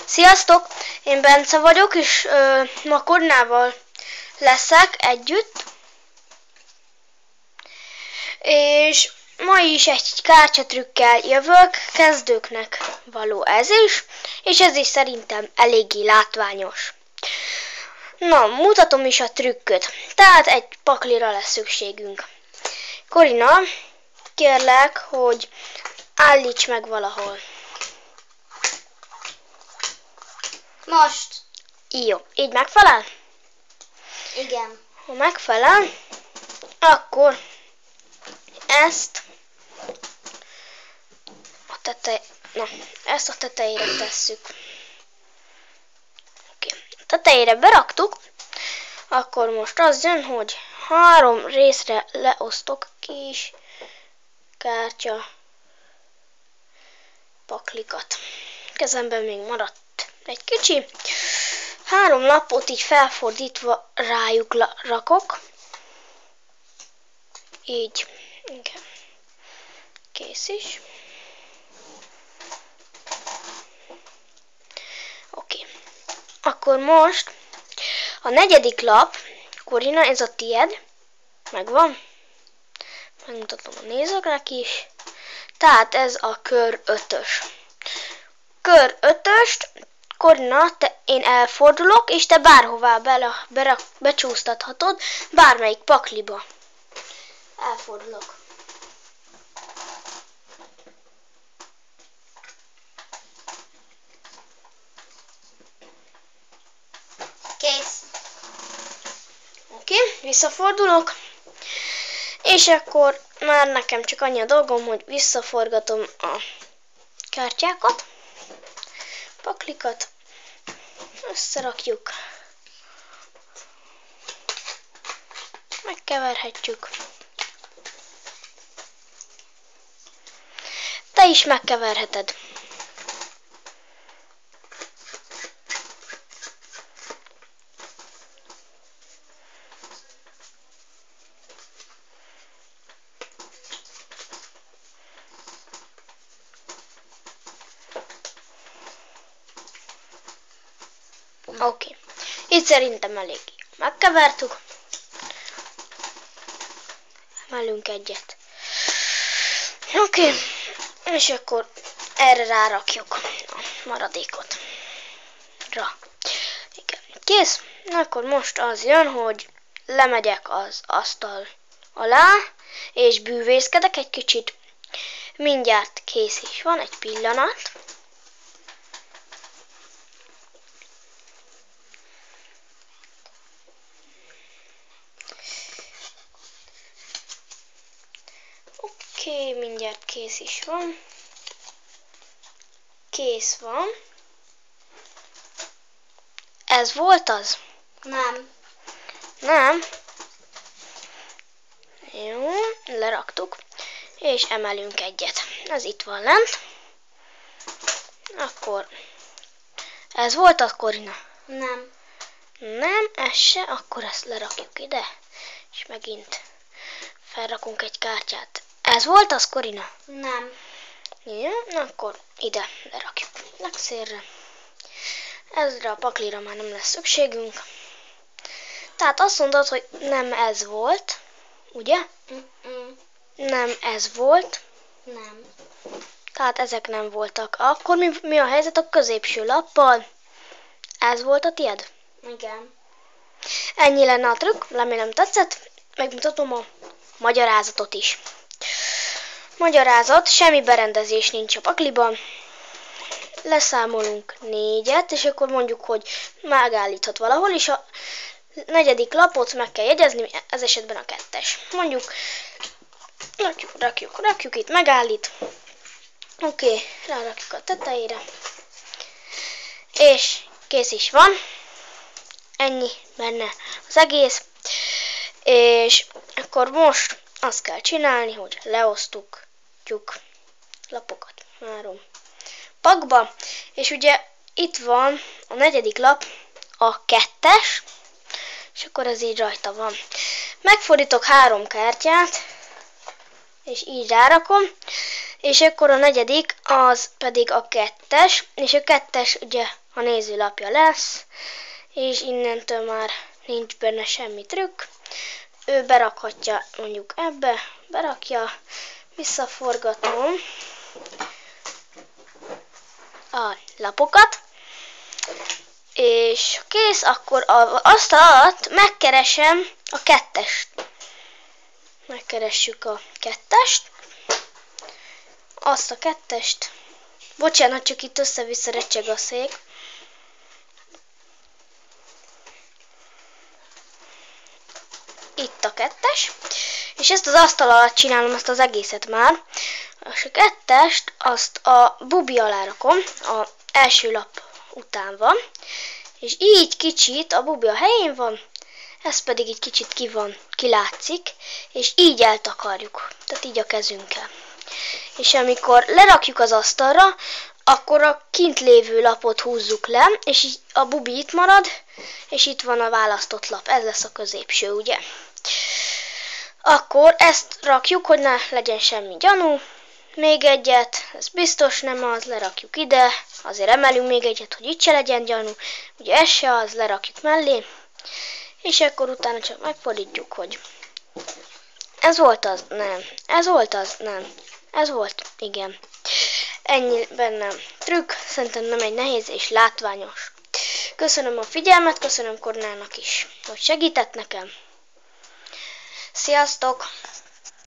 Sziasztok! Én Bence vagyok, és ma Korinával leszek együtt. És ma is egy kártyatrükkel jövök, kezdőknek való ez is, és ez is szerintem eléggé látványos. Na, mutatom is a trükköt. Tehát egy paklira lesz szükségünk. Korina, kérlek, hogy állíts meg valahol. Most. Jó, így megfelel? Igen. Ha megfelel, akkor ezt a tetejére tesszük. Oké. A tetejére beraktuk, akkor most az jön, hogy 3 részre leosztok kis kártya paklikat. Kezemben még maradt egy kicsi. 3 lapot így felfordítva rájuk rakok. Így. Igen. Kész is. Oké. Akkor most a 4. lap, Korina, ez a tied. Megvan. Megmutatom a nézőknek is. Tehát ez a kör 5-ös. Kör 5-öst, Korina, én elfordulok, és te bárhová becsúsztathatod, bármelyik pakliba. Elfordulok. Kész. Oké, visszafordulok. És akkor már nekem csak annyi a dolgom, hogy visszaforgatom a kártyákat, paklikat, összerakjuk, megkeverhetjük. Te is megkeverheted. Oké. Itt szerintem elég. Megkevertük. Emelünk egyet. Oké. És akkor erre rárakjuk a maradékot. Igen. Kész. Akkor most az jön, hogy lemegyek az asztal alá, és bűvészkedek egy kicsit. Mindjárt kész is van, egy pillanat. Oké, mindjárt kész is van. Kész van. Ez volt az? Nem. Nem. Jó, leraktuk. És emelünk egyet. Ez itt van lent. Akkor ez volt az, Korina? Nem. Nem, ez se. Akkor ezt lerakjuk ide. És megint felrakunk egy kártyát. Ez volt az, Korina? Nem. Jó, akkor ide lerakjuk legszélre. Ezre a paklira már nem lesz szükségünk. Tehát azt mondod, hogy nem ez volt, ugye? Nem ez volt. Nem. Tehát ezek nem voltak. Akkor mi a helyzet a középső lappal? Ez volt a tied? Igen. Ennyi lenne a trükk, remélem tetszett. Megmutatom a magyarázatot is. Magyarázat, semmi berendezés nincs a pakliban. Leszámolunk 4-et, és akkor mondjuk, hogy megállíthat valahol, és a 4. lapot meg kell jegyezni, ez esetben a 2-es. Mondjuk, rakjuk itt, megállít. Oké, rárakjuk a tetejére. És kész is van. Ennyi benne az egész. És akkor most azt kell csinálni, hogy leosztjuk lapokat 3 pakba. És ugye itt van a 4. lap, a 2-es, és akkor ez így rajta van. Megfordítok 3 kártyát, és így rárakom, és akkor a negyedik az pedig a kettes, és a kettes ugye a nézőlapja lesz, és innentől már nincs benne semmi trükk. Ő berakhatja mondjuk ebbe, berakja, visszaforgatom a lapokat, és kész, akkor az asztal alatt megkeresem a 2-est. Megkeressük a 2-est, azt a 2-est. Bocsánat, csak itt össze-vissza recseg a szék. Itt a 2-es, és ezt az asztal alatt csinálom, ezt az egészet már. És a 2-est azt a bubi alá rakom, az első lap után van, és így kicsit a bubi a helyén van, ez pedig így kicsit kilátszik, és így eltakarjuk, tehát így a kezünkkel. És amikor lerakjuk az asztalra, akkor a kint lévő lapot húzzuk le, és így a bubi itt marad, és itt van a választott lap, ez lesz a középső, ugye? Akkor ezt rakjuk, hogy ne legyen semmi gyanú. Még egyet, ez biztos nem az, lerakjuk ide, azért emelünk még egyet, hogy itt se legyen gyanú, ugye ez se az, lerakjuk mellé, és akkor utána csak megfordítjuk, hogy ez volt az, nem, ez volt az, nem, ez volt, igen. Ennyi benne trükk, szerintem nem egy nehéz és látványos. Köszönöm a figyelmet, köszönöm Kornának is, hogy segített nekem. Sziasztok!